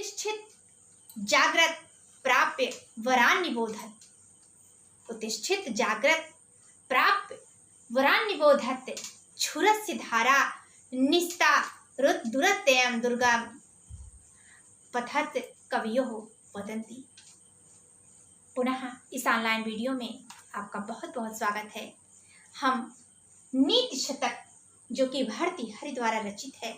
उत्तिष्ठित जाग्रत प्राप्य वरान निबोधत। उत्तिष्ठित जाग्रत प्राप्य वरान निबोधत। क्षुरस्य धारा निस्ता दुरत्ययं दुर्गा पथत कवियोः वदन्ति। पुनः इस ऑनलाइन वीडियो में आपका बहुत बहुत स्वागत है। हम नीति शतक जो कि भर्तृहरि द्वारा रचित है,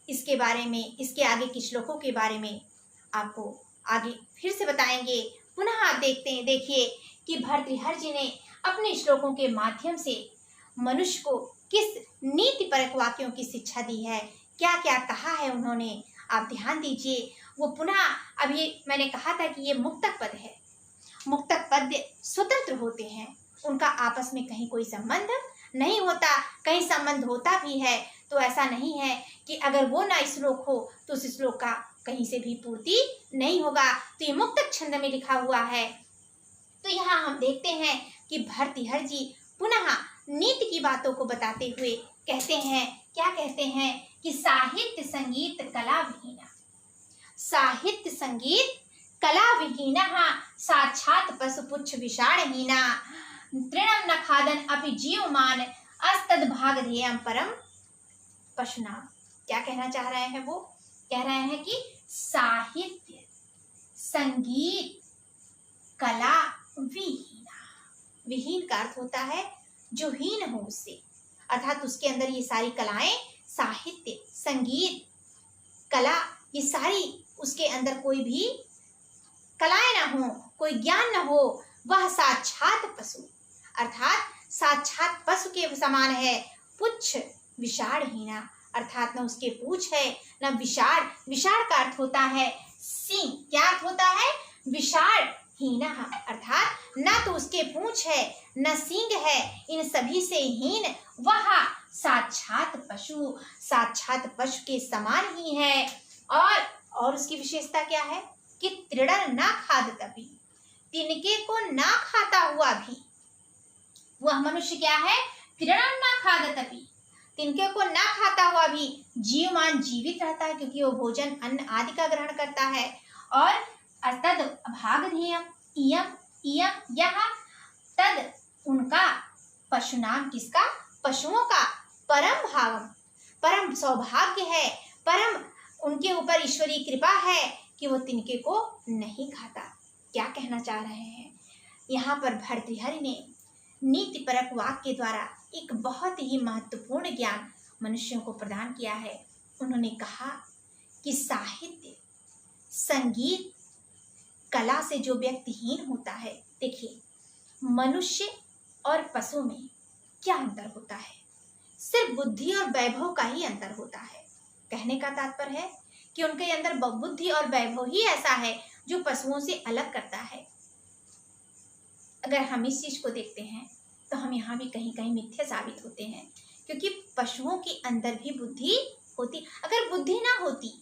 इसके बारे में, इसके आगे के श्लोकों के बारे में आपको आगे फिर से बताएंगे। पुनः आप देखिए कि भर्तृहरि जी ने अपने श्लोकों के माध्यम से मनुष्य को किस नीतिपरक वाक्यों की शिक्षा दी है, क्या क्या कहा है उन्होंने, आप ध्यान दीजिए। वो पुनः अभी मैंने कहा था कि ये मुक्तक पद है। मुक्तक पद्य स्वतंत्र होते हैं, उनका आपस में कहीं कोई संबंध नहीं होता। कहीं संबंध होता भी है तो ऐसा नहीं है कि अगर वो ना श्लोक हो तो उस श्लोक का कहीं से भी पूर्ति नहीं होगा। तो ये मुक्तक छंद में लिखा हुआ है। तो यहाँ हम देखते हैं कि भर्तृहरि जी पुनः नीति की बातों को बताते हुए कहते हैं, क्या कहते हैं कि साहित्य संगीत कला विहीना, साहित्य संगीत कला विहीना साक्षात पशुपुच्छ विषाणहीना तृणम न खादन अपि जीवमान अस्तद भाग ध्येयम परम पशुनाम। क्या कहना चाह रहे हैं वो? कह रहे हैं कि साहित्य संगीत कला विहीना, विहीन का अर्थ होता है जो हीन हो उससे, अर्थात उसके अंदर ये सारी कलाएं, साहित्य संगीत कला, ये सारी उसके अंदर कोई भी कलाएं ना हो, कोई ज्ञान ना हो, वह साक्षात पशु अर्थात साक्षात पशु के समान है। पुच्छ विषाणहीना अर्थात न उसके पूछ है न विषाण, विषाण का अर्थ होता है सींग। क्या अर्थ होता है? विषाणहीना अर्थात न तो उसके पूछ है न सींग है, इन सभी से हीन वह साक्षात पशु, साक्षात पशु के समान ही है। और उसकी विशेषता क्या है कि तृणं न खादतपि, तिनके को ना खाता हुआ भी वह मनुष्य क्या है? तृणं न खादतपि, तिनके को ना खाता हुआ भी जीवमान जीवित रहता है, क्योंकि वो भोजन अन्न आदि का ग्रहण करता है। और तद भागधेयम इयम इयम यह तद उनका पशुनाम, किसका? पशुओं का परम भावम, परम सौभाग्य है, परम उनके ऊपर ईश्वरीय कृपा है कि वो तिनके को नहीं खाता। क्या कहना चाह रहे हैं? यहाँ पर भर्तृहरि ने नीतिपरक वाक्य के द्वारा एक बहुत ही महत्वपूर्ण ज्ञान मनुष्यों को प्रदान किया है। उन्होंने कहा कि साहित्य संगीत कला से जो व्यक्तिहीन होता है, देखिए मनुष्य और पशु में क्या अंतर होता है? सिर्फ बुद्धि और वैभव का ही अंतर होता है। कहने का तात्पर्य है कि उनके अंदर बुद्धि और वैभव ही ऐसा है जो पशुओं से अलग करता है। अगर हम इस चीज को देखते हैं तो हम यहाँ भी कहीं कहीं मिथ्या साबित होते हैं, क्योंकि पशुओं के अंदर भी बुद्धि होती। अगर बुद्धि ना होती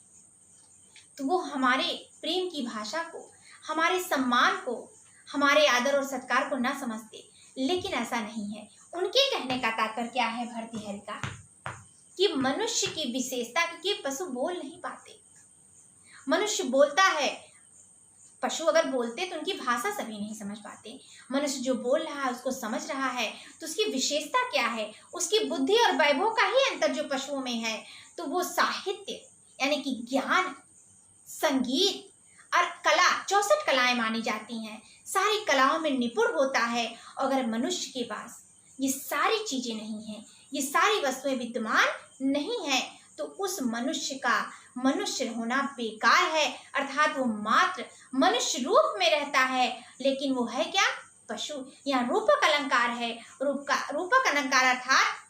तो वो हमारे प्रेम की भाषा को, हमारे सम्मान को, हमारे आदर और सत्कार को ना समझते, लेकिन ऐसा नहीं है। उनके कहने का तात्पर्य क्या है भर्तृहरि का कि मनुष्य की विशेषता, क्योंकि पशु बोल नहीं पाते, मनुष्य बोलता है। पशु अगर बोलते तो उनकी भाषा सभी नहीं समझ पाते। मनुष्य जो बोल रहा है उसको समझ रहा है, तो उसकी विशेषता क्या है? उसकी बुद्धि और वैभव का ही अंतर जो पशुओं में है। तो वो साहित्य यानी कि ज्ञान, संगीत और कला, 64 कलाएं मानी जाती हैं, सारी कलाओं में निपुण होता है। अगर मनुष्य के पास ये सारी चीजें नहीं हैं, ये सारी वस्तुएं विद्यमान नहीं है, तो उस मनुष्य का मनुष्य होना बेकार है। अर्थात वो मात्र मनुष्य रूप में रहता है, लेकिन वो है क्या? पशु। यहाँ रूपक अलंकार है। रूपक अलंकार अर्थात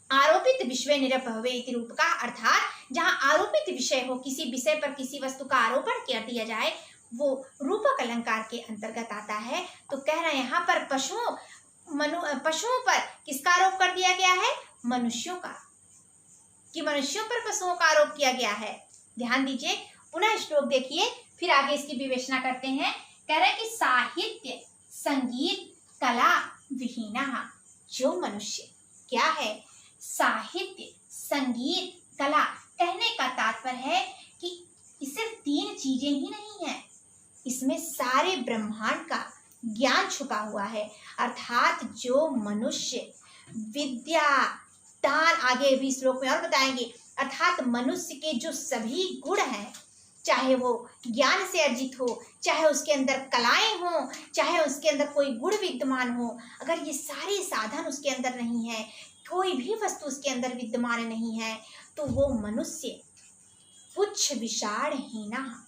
आरोपित विषय निरपहवे इति रूप का, अर्थात जहाँ आरोपित विषय हो, किसी विषय पर किसी वस्तु का आरोपण कर दिया जाए, वो रूपक अलंकार के अंतर्गत आता है। तो कह रहे हैं यहाँ पर पशुओं पर किसका आरोप कर दिया गया है? मनुष्यों का, कि मनुष्यों पर पशुओं का आरोप किया गया है। ध्यान दीजिए, पुनः श्लोक देखिए, फिर आगे इसकी विवेचना करते हैं। कह रहे हैं कि साहित्य संगीत कला विहीना, जो मनुष्य क्या है? साहित्य संगीत कला। कहने का तात्पर्य है कि सिर्फ तीन चीजें ही नहीं है, इसमें सारे ब्रह्मांड का ज्ञान छुपा हुआ है। अर्थात जो मनुष्य विद्या दान, आगे भी श्लोक में और बताएंगे, अर्थात मनुष्य के जो सभी गुण हैं, चाहे वो ज्ञान से अर्जित हो, चाहे उसके अंदर कलाएं हो, चाहे उसके अंदर कोई गुण विद्यमान हो, अगर ये सारे साधन उसके अंदर नहीं है, कोई भी वस्तु उसके अंदर विद्यमान नहीं है, तो वो मनुष्य पुच्छ विशाल हीना,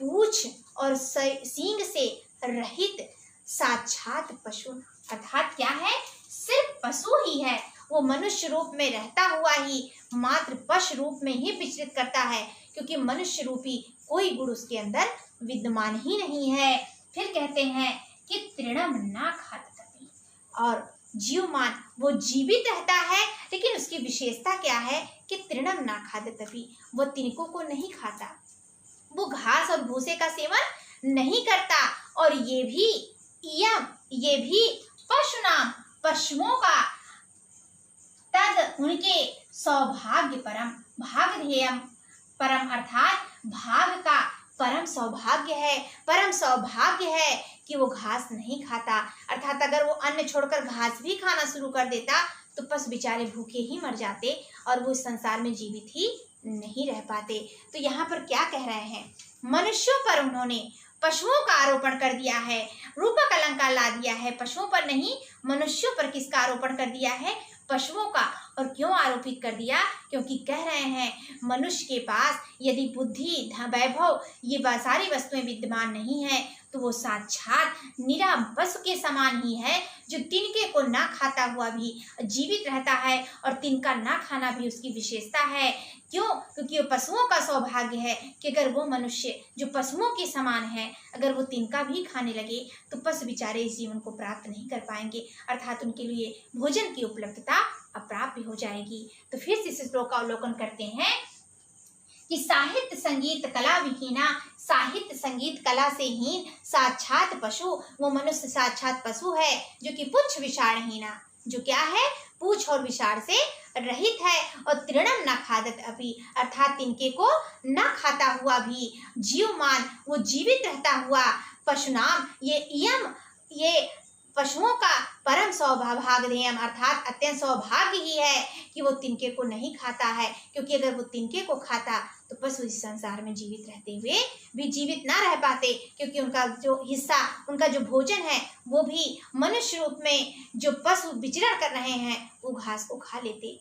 पूछ और सींग से रहित साक्षात पशु। अर्थात क्या है, सिर्फ पशु ही है, वो मनुष्य रूप में रहता हुआ ही मात्र पशु रूप में ही विचरित करता है, क्योंकि मनुष्य रूपी कोई गुण उसके अंदर विद्यमान ही नहीं है। फिर कहते हैं कि तृणम ना खादति, और जीवमान वो जीवित रहता है, लेकिन उसकी विशेषता क्या है कि तृणम ना खादति, वो तिनकों को नहीं खाता, वो घास और भूसे का सेवन नहीं करता, और ये भी पशुनाम, पशुओं का तद उनके सौभाग्य परम, भागधेयम परम, अर्थात भाग का परम सौभाग्य है, परम सौभाग्य है कि वो घास नहीं खाता। अर्थात अगर वो अन्न छोड़कर घास भी खाना शुरू कर देता तो पशु बेचारे भूखे ही मर जाते और वो इस संसार में जीवित ही नहीं रह पाते। तो यहाँ पर क्या कह रहे हैं, मनुष्यों पर उन्होंने पशुओं का आरोपण कर दिया है, रूपक अलंकार ला दिया है, पशुओं पर नहीं मनुष्यों पर किसका आरोपण कर दिया है, पशुओं का। और क्यों आरोपित कर दिया, क्योंकि कह रहे हैं मनुष्य के पास यदि बुद्धि वैभव ये सारी वस्तुएं विद्यमान नहीं है तो वो साक्षात निरा पशु के समान ही है, जो तिनके को ना खाता हुआ भी जीवित रहता है, और तिनका ना खाना भी उसकी विशेषता है। क्यों, क्योंकि वो पशुओं का सौभाग्य है कि अगर वो मनुष्य जो पशुओं के समान है, अगर वो तिनका भी खाने लगे तो पशु बेचारे इस जीवन को प्राप्त नहीं कर पाएंगे, अर्थात उनके लिए भोजन की उपलब्धता अप्राप्य हो जाएगी। तो फिर से इस श्लोक का अवलोकन करते हैं कि साहित्य संगीत कला विहीना, साहित्य संगीत कला से हीन साक्षात पशु, वो मनुष्य साक्षात पशु है जो कि पुच्छ विषाणहीना, जो क्या है, पूछ और विषाण से रहित है, और तृणम न खादत अपि, अर्थात तिनके को न खाता हुआ भी जीवमान, वो जीवित रहता हुआ पशुनाम, ये पशुओं का परम सौभाग्यम, अर्थात अत्यंत सौभाग्य ही है कि वो तिनके को नहीं खाता है, क्योंकि अगर वो तिनके को खाता तो पशु इस संसार में जीवित रहते हुए भी जीवित ना रह पाते, क्योंकि उनका जो हिस्सा, उनका जो भोजन है वो भी मनुष्य रूप में जो पशु विचरण कर रहे हैं वो घास को खा लेते।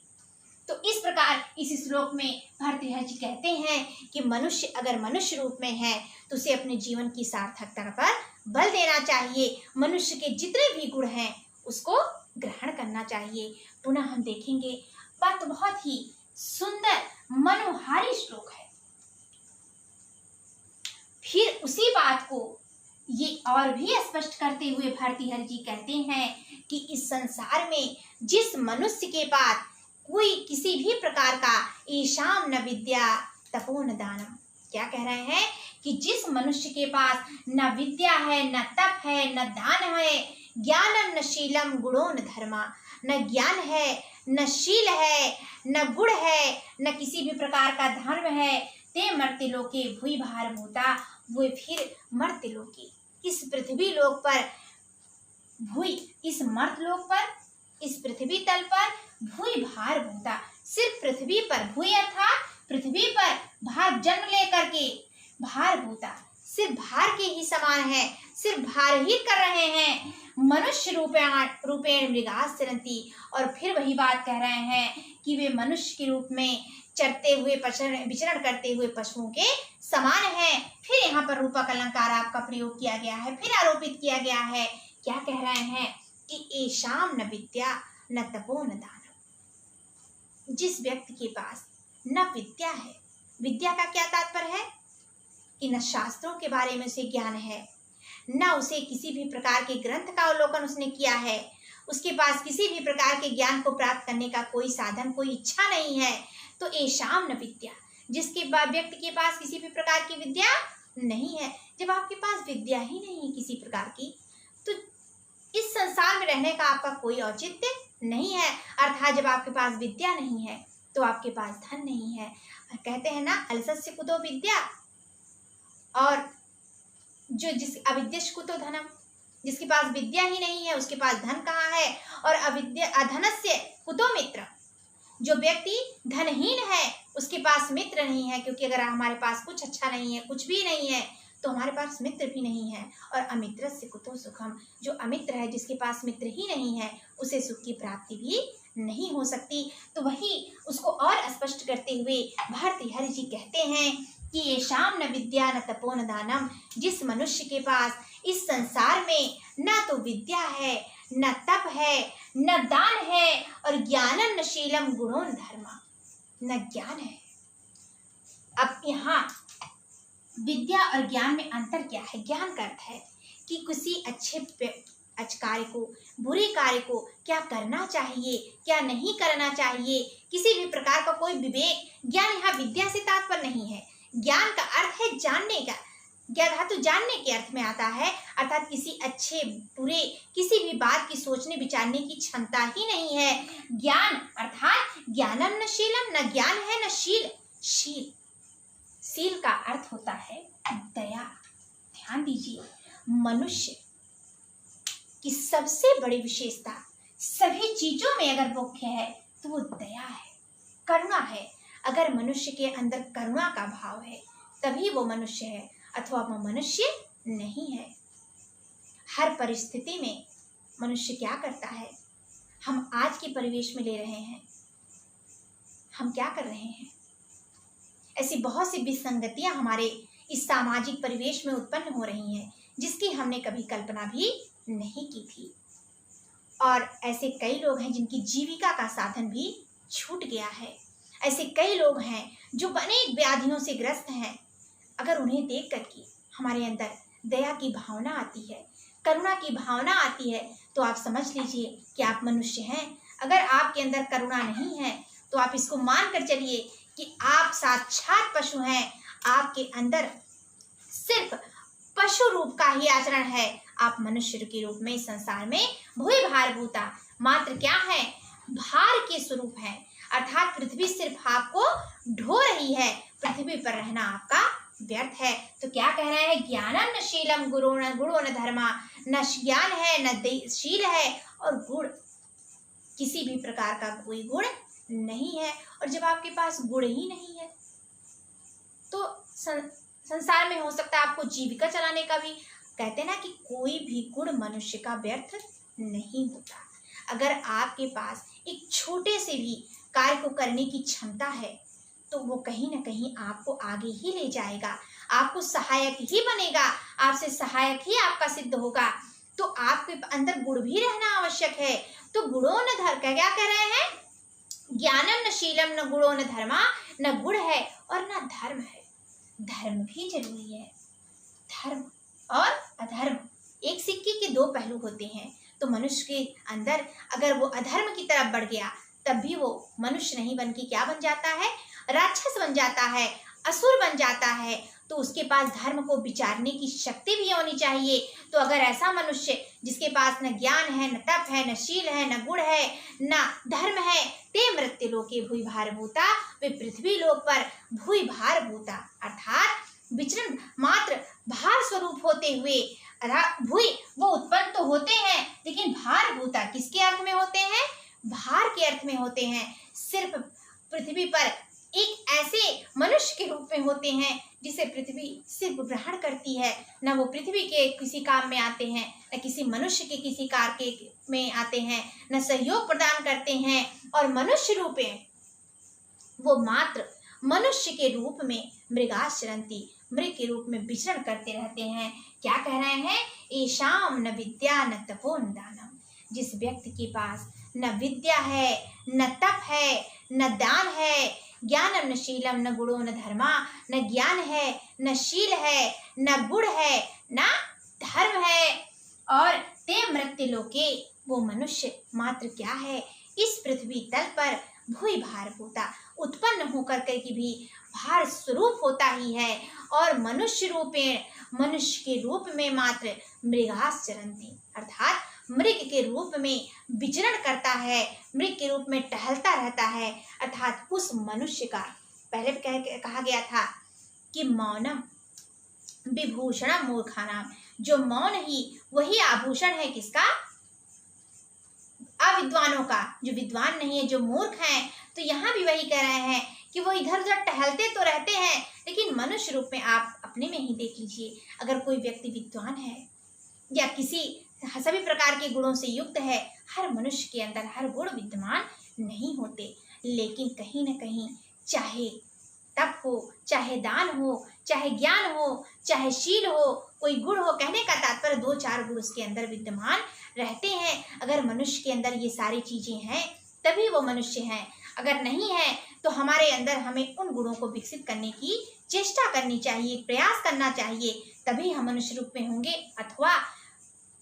तो इस प्रकार इस श्लोक में भर्तृहरि जी कहते हैं कि मनुष्य अगर मनुष्य रूप में है तो उसे अपने जीवन की सार्थकता पर बल देना चाहिए, मनुष्य के जितने भी गुण हैं उसको ग्रहण करना चाहिए। पुनः हम देखेंगे, बात बहुत ही सुंदर मनोहारी श्लोक है। फिर उसी बात को ये और भी स्पष्ट करते हुए भर्तृहरि जी कहते हैं कि इस संसार में जिस मनुष्य के पास कोई किसी भी प्रकार का ईशाम न विद्या तपो न दानम, क्या कह रहे हैं कि जिस मनुष्य के पास न विद्या है, न तप है, न दान है, ज्ञानम न शीलम गुणो न धर्मा, न ज्ञान है, न शील है, न गुण है, न किसी भी प्रकार का धर्म है, ते मर्त्य लोके भूइ भार भूता, वो फिर मर्त्य लोके, इस पृथ्वी लोक पर भूइ, इस मर्त्य लोक पर, इस पृथ्वी तल पर भूइ भार भूता, सिर्फ पृथ्वी पर, भूइ अर्थात पृथ्वी पर भार जन्म लेकर के, भार भूता सिर्फ भार के ही समान है, सिर्फ भार ही कर रहे हैं, मनुष्य रूपेण मृगास चरन्ति, और फिर वही बात कह रहे हैं कि वे मनुष्य के रूप में चरते हुए विचरण करते हुए पशुओं के समान है। फिर यहाँ पर रूपक अलंकार आपका प्रयोग किया गया है, फिर आरोपित किया गया है, क्या कह रहे हैं कि एशाम न विद्या न तपो न दानम, जिस व्यक्ति के पास न विद्या है, विद्या का क्या तात्पर्य है कि न शास्त्रों के बारे में उसे ज्ञान है, न उसे किसी भी प्रकार के ग्रंथ का अवलोकन उसने किया है, उसके पास किसी भी प्रकार के ज्ञान को प्राप्त करने का कोई साधन, कोई इच्छा नहीं है, तो एशाम न विद्या, जिसके व्यक्ति के पास किसी भी प्रकार की विद्या नहीं है। जब आपके पास विद्या ही नहीं है किसी प्रकार की, तो इस संसार में रहने का आपका कोई औचित्य नहीं है। अर्थात जब आपके पास विद्या नहीं है तो आपके पास धन नहीं है। कहते हैं ना, अलसस्य कुतो विद्या, और जो जिस अविद्यश्च कुतो धनम, जिसके पास विद्या ही नहीं है उसके पास धन कहाँ है। और अधनस्य कुतो मित्र, जो व्यक्ति धनहीन है उसके पास मित्र नहीं है, क्योंकि अगर हमारे पास कुछ अच्छा नहीं है, कुछ भी नहीं है, तो हमारे पास मित्र भी नहीं है। और अमित्रस्य कुतो सुखम, जो अमित्र है, जिसके पास मित्र ही नहीं है, उसे सुख की प्राप्ति भी नहीं हो सकती। तो वही उसको और स्पष्ट करते हुए भर्तृहरि जी कहते हैं कि ये शाम न विद्या न तपो न दानम, जिस मनुष्य के पास इस संसार में न तो विद्या है, न तप है, न दान है, और ज्ञानम न शीलम गुणों न धर्मा, न ज्ञान है। अब यहाँ विद्या और ज्ञान में अंतर क्या है? ज्ञान का अर्थ है कि किसी अच्छे कार्य को, बुरे कार्य को क्या करना चाहिए, क्या नहीं करना चाहिए, किसी भी प्रकार का कोई विवेक, ज्ञान यहाँ विद्या से तात्पर्य नहीं है। ज्ञान का अर्थ है जानने का, ज्ञान धातु जानने के अर्थ में आता है, अर्थात किसी अच्छे बुरे किसी भी बात की सोचने विचारने की क्षमता ही नहीं है। ज्ञान अर्थात ज्ञानम न शीलम, न ज्ञान है न शील। शील, शील का अर्थ होता है दया। ध्यान दीजिए, मनुष्य की सबसे बड़ी विशेषता सभी चीजों में अगर मुख्य है तो वो दया है, करुणा है। अगर मनुष्य के अंदर करुणा का भाव है तभी वो मनुष्य है, अथवा वो मनुष्य नहीं है। हर परिस्थिति में मनुष्य क्या करता है? हम आज के परिवेश में ले रहे हैं, हम क्या कर रहे हैं? ऐसी बहुत सी विसंगतियां हमारे इस सामाजिक परिवेश में उत्पन्न हो रही हैं, जिसकी हमने कभी कल्पना भी नहीं की थी। और ऐसे कई लोग हैं जिनकी जीविका का साधन भी छूट गया है। ऐसे कई लोग हैं जो अनेक व्याधियों से ग्रस्त हैं। अगर उन्हें देख करके हमारे अंदर दया की भावना आती है, करुणा की भावना आती है, तो आप समझ लीजिए कि आप मनुष्य हैं। अगर आपके अंदर करुणा नहीं है तो आप इसको मान कर चलिए कि आप साक्षात पशु हैं। आपके अंदर सिर्फ पशु रूप का ही आचरण है। आप मनुष्य के रूप में इस संसार में भूय भार भूता मात्र क्या है? भार के स्वरूप है। अर्थात पृथ्वी सिर्फ आपको ढो रही है, पृथ्वी पर रहना आपका व्यर्थ है। तो क्या कह रहे हैं? ज्ञानम न शीलम गुणो न धर्मा, न ज्ञान है न शील है, और गुण, किसी भी प्रकार का कोई गुण नहीं है। और जब आपके पास गुण ही नहीं है तो संसार में हो सकता है आपको जीविका चलाने का भी, कहते हैं ना कि कोई भी गुण मनुष्य का व्यर्थ नहीं होता। अगर आपके पास एक छोटे से भी कार्य को करने की क्षमता है तो वो कहीं ना कहीं आपको आगे ही ले जाएगा, आपको सहायक ही बनेगा, आपसे सहायक ही आपका सिद्ध होगा। तो आपके अंदर गुण भी रहना आवश्यक है। तो गुणों न धर्म, क्या कह रहे हैं? ज्ञानम न शीलम न गुणों न धर्मा, न गुण है और न धर्म है। धर्म भी जरूरी है। धर्म और अधर्म एक सिक्के के दो पहलू होते हैं। तो मनुष्य के अंदर अगर वो अधर्म की तरफ बढ़ गया तब भी वो मनुष्य नहीं बन के क्या बन जाता है? राक्षस बन जाता है, असुर बन जाता है। तो उसके पास धर्म को विचारने की शक्ति भी होनी चाहिए। तो अगर ऐसा मनुष्य जिसके पास न ज्ञान है, न तप है, न शील है, न गुण है, न धर्म है, ते मृत्यु लोके भूय भार भूता, वे पृथ्वी लोक पर भूय भार भूता अर्थात विचरण मात्र भार स्वरूप होते हुए, भूय वो उत्पन्न तो होते हैं लेकिन भार भूता किसके अर्थ में होते हैं? भार के अर्थ में होते हैं। सिर्फ पृथ्वी पर एक ऐसे मनुष्य के रूप में होते हैं जिसे पृथ्वी सिर्फ ग्रहण करती है। न वो पृथ्वी के किसी काम में आते हैं, न किसी मनुष्य के किसी कार्य में आते हैं, न सहयोग प्रदान करते हैं। और मनुष्य रूप में वो मात्र मनुष्य के रूप में मृगाश्चरन्ति, मृग के रूप में विचरण करते रहते हैं। क्या कह रहे हैं? ईशाम न विद्या न तपो न दानम, जिस व्यक्ति के पास न विद्या है, न तप है, न दान है, ज्ञानम न शीलम न गुणो न धर्मा, न ज्ञान है, न शील है, न गुण है, न धर्म है, और ते मृत्यु लोके, वो मनुष्य मात्र क्या है? इस पृथ्वी तल पर भूय भार भूता, उत्पन्न होकर के भी भार स्वरूप होता ही है। और मनुष्य रूपेण, मनुष्य के रूप में मात्र मृगाश्चरन्ति अर्थात मृग के रूप में विचरण करता है, मृग के रूप में टहलता रहता है। अर्थात उस मनुष्य का, पहले कहा गया था कि मौनम विभूषणम मूर्खानाम, जो मौन ही वही आभूषण है किसका? अविद्वानों का, जो विद्वान नहीं है, जो मूर्ख हैं। तो यहाँ भी वही कह रहे हैं कि वो इधर उधर टहलते तो रहते हैं, लेकिन मनुष्य रूप में आप अपने में ही देख लीजिए, अगर कोई व्यक्ति विद्वान है या किसी सभी प्रकार के गुणों से युक्त है, हर मनुष्य के अंदर हर गुण विद्यमान नहीं होते, लेकिन कहीं न कहीं चाहे तप हो, चाहे दान हो, चाहे ज्ञान हो, चाहे शील हो, कोई गुण हो, कहने का तात्पर्य 2-4 गुण उसके अंदर विद्यमान रहते हैं। अगर मनुष्य के अंदर ये सारी चीजें हैं तभी वो मनुष्य हैं, अगर नहीं है तो हमारे अंदर हमें उन गुणों को विकसित करने की चेष्टा करनी चाहिए, प्रयास करना चाहिए, तभी हम मनुष्य रूप में होंगे। अथवा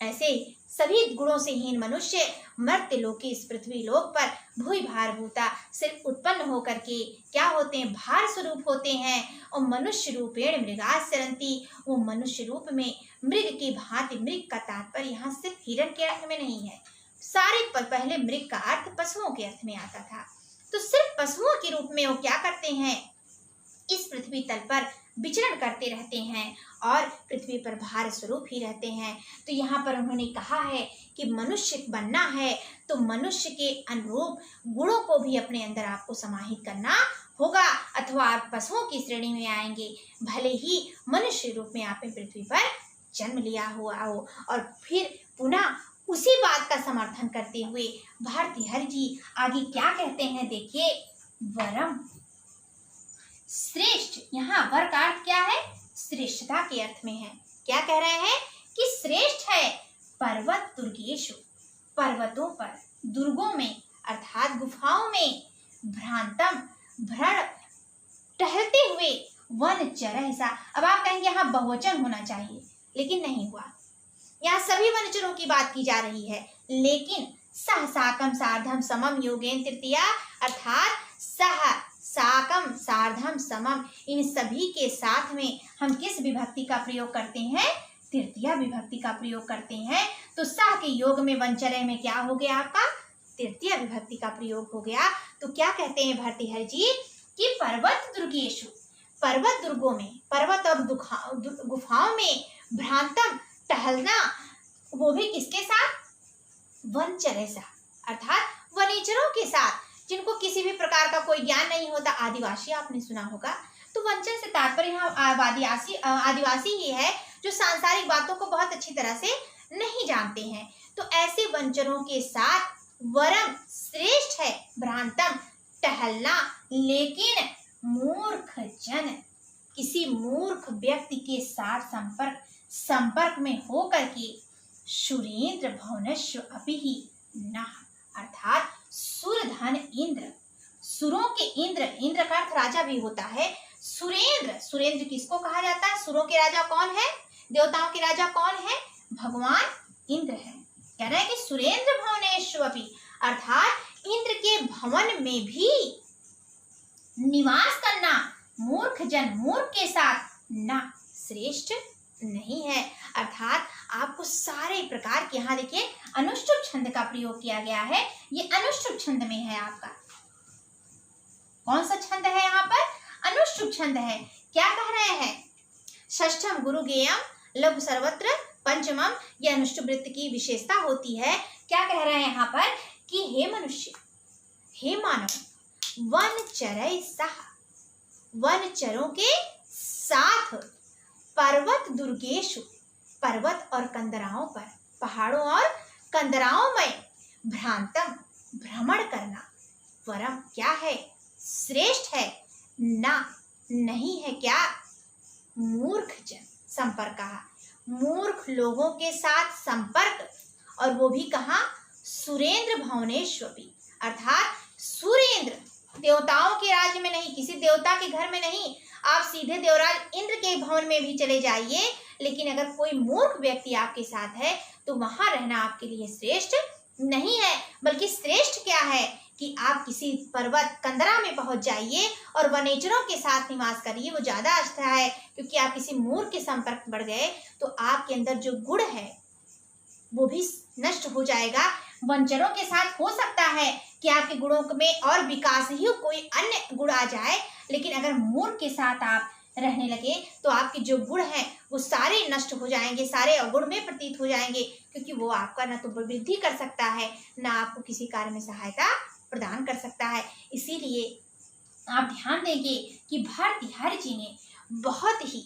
ऐसे सभी गुणों से हीन मनुष्य मर्त्य लोक के इस पृथ्वी लोक पर भूई भार भूता सिर्फ उत्पन्न होकर के क्या होते हैं? भार स्वरूप होते हैं। और मनुष्य रूपेण मृगासरंती, वो मनुष्य रूप में मृग की भांति, मृग का तात्पर्य यहाँ सिर्फ हिरण के अर्थ में नहीं है, सारे पहले मृग का अर्थ पशुओं के अर्थ में आता था। तो सिर्फ पशुओं के रूप में वो क्या करते हैं? इस पृथ्वी तल पर विचरण करते रहते हैं और पृथ्वी पर भार स्वरूप ही रहते हैं। तो यहाँ पर उन्होंने कहा है कि मनुष्य बनना है तो मनुष्य के अनुरूप गुणों को भी अपने अंदर आपको समाहित करना होगा, अथवा आप पशुओं की श्रेणी में आएंगे, भले ही मनुष्य रूप में आपने पृथ्वी पर जन्म लिया हुआ हो। और फिर पुनः उसी बात का समर्थन करते हुए भर्तृहरि जी आगे क्या कहते हैं, देखिए, वरम श्रेष्ठ, यहाँ वर का अर्थ क्या है? श्रेष्ठता के अर्थ में है। क्या कह रहे हैं कि श्रेष्ठ है पर्वत दुर्गेशु, पर्वतों पर, दुर्गों में अर्थात गुफाओं में, भ्रांतम, भ्रण, टहलते हुए, वन चरहसा। अब आप कहेंगे यहाँ बहुवचन होना चाहिए, लेकिन नहीं हुआ, यहाँ सभी वनचरों की बात की जा रही है। लेकिन सह साकम सार्धम समम योगेन तृतीया, अर्थात सह साकम सार्धम समम, इन सभी के साथ में हम किस विभक्ति का प्रयोग करते हैं? तृतीया विभक्ति का प्रयोग करते हैं। तो सह के योग में वंचरय में क्या हो गया आपका? तृतीया विभक्ति का प्रयोग हो गया। तो क्या कहते हैं भर्तृहरि जी कि पर्वत दुर्गेशु, पर्वत दुर्गों में, पर्वत और गुफाओं में, भ्रांतम, टहलना, वो भी किसके साथ? वनचरैसा, अर्थात वनेचरों के साथ, जिनको किसी भी प्रकार का कोई ज्ञान नहीं होता। आदिवासी आपने सुना होगा, तो वंचन से तात्पर्य यहाँ आदिवासी ही है जो सांसारिक बातों को बहुत अच्छी तरह से नहीं जानते हैं। तो ऐसे वंचरों के साथ वरम श्रेष्ठ है भ्रांतम, टहलना, लेकिन मूर्ख जन, किसी मूर्ख व्यक्ति के साथ संपर्क में होकर के सुरेंद्र भुवनेश्व अपि ही न, अर्थात सुरधन इंद्र, सुरों के इंद्र, इंद्र का अर्थ राजा भी होता है। सुरेंद्र, सुरेंद्र किसको कहा जाता है? सुरों के राजा कौन है? देवताओं के राजा कौन है? भगवान इंद्र है। कह रहा है कि सुरेंद्र भुवनेश्व अपि, अर्थात इंद्र के भवन में भी निवास करना मूर्ख जन, मूर्ख के साथ न, श्रेष्ठ नहीं है। अर्थात आपको सारे प्रकार के, यहाँ देखिए अनुष्टुप छंद का प्रयोग किया गया है, ये अनुष्टुप छंद में है आपका। कौन सा छंद है यहाँ पर? अनुष्टुप छंद है। क्या कह रहे हैं? षष्ठम गुरु गेयम लघु सर्वत्र पंचमम, ये अनुष्टुप वृत्त की विशेषता होती है। क्या कह रहे हैं यहाँ पर कि हे मनुष्य, हे मानव, वनचरय सह, वनचरों के साथ, पर्वत दुर्गेशु, पर्वत और कंदराओं पर, पहाड़ों और कंदराओं में, भ्रांतम, भ्रमण करना, वरम क्या है? श्रेष्ठ है, ना, नहीं है क्या? मूर्ख जन, संपर्क कहा, मूर्ख लोगों के साथ संपर्क, और वो भी कहाँ? सुरेंद्र भुवनेश्वरी, अर्थात सुरेंद्र, देवताओं के राज्य में नहीं, किसी देवता के घर में नहीं, आप सीधे देवराज इंद्र के भवन में भी चले जाइए, लेकिन अगर कोई मूर्ख व्यक्ति आपके साथ है तो वहां रहना आपके लिए श्रेष्ठ नहीं है। बल्कि श्रेष्ठ क्या है कि आप किसी पर्वत कंदरा में पहुंच जाइए और वनेचरों के साथ निवास करिए, वो ज्यादा अच्छा है। क्योंकि आप किसी मूर्ख के संपर्क बढ़ गए तो आपके अंदर जो गुण है वो भी नष्ट हो जाएगा। वंचरों के साथ हो सकता है कि आपके गुणों में और विकास ही कोई अन्य गुण आ जाए, लेकिन अगर मूर्ख के साथ आप रहने लगे तो आपके जो गुण हैं वो सारे नष्ट हो जाएंगे, सारे अवगुण में प्रतीत हो जाएंगे, क्योंकि वो आपका न तो वृद्धि कर सकता है, न आपको किसी कार्य में सहायता प्रदान कर सकता है। इसीलिए आप ध्यान देंगे कि भर्तृहरि जी ने बहुत ही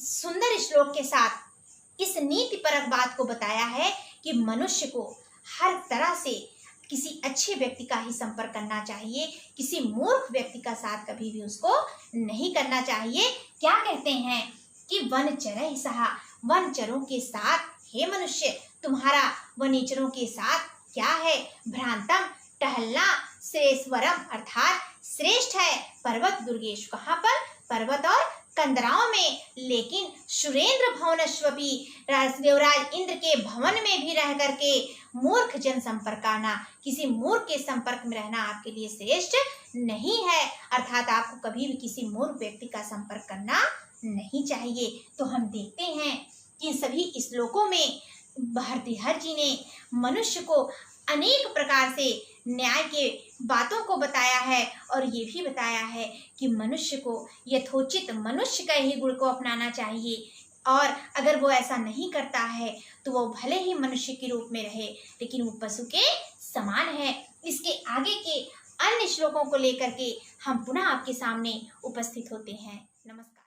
सुंदर श्लोक के साथ इस नीतिपरक बात को बताया है कि मनुष्य को हर तरह से किसी अच्छे व्यक्ति का ही संपर्क करना चाहिए, किसी मूर्ख व्यक्ति का साथ कभी भी उसको नहीं करना चाहिए। क्या कहते हैं कि वन चरहि सहा, वनचरों के साथ हे मनुष्य तुम्हारा वनीचरों के साथ क्या है, भ्रांतम टहलना श्रेष्ठवरम अर्थात श्रेष्ठ है पर्वत दुर्गेश, कहाँ पर, पर्वत और कंदराओं में, लेकिन सुरेंद्र भवनस्वपि देवराज इंद्र के भवन में भी रह करके मूर्ख जन संपर्काना, किसी मूर्ख के संपर्क में रहना आपके लिए श्रेष्ठ नहीं है, अर्थात आपको कभी भी किसी मूर्ख व्यक्ति का संपर्क करना नहीं चाहिए। तो हम देखते हैं कि सभी श्लोकों में भर्तृहरि जी ने मनुष्य को अनेक प्रकार से न्याय के बातों को बताया है और ये भी बताया है कि मनुष्य को यथोचित मनुष्य का ही गुण को अपनाना चाहिए, और अगर वो ऐसा नहीं करता है तो वो भले ही मनुष्य के रूप में रहे लेकिन वो पशु के समान है। इसके आगे के अन्य श्लोकों को लेकर के हम पुनः आपके सामने उपस्थित होते हैं। नमस्कार।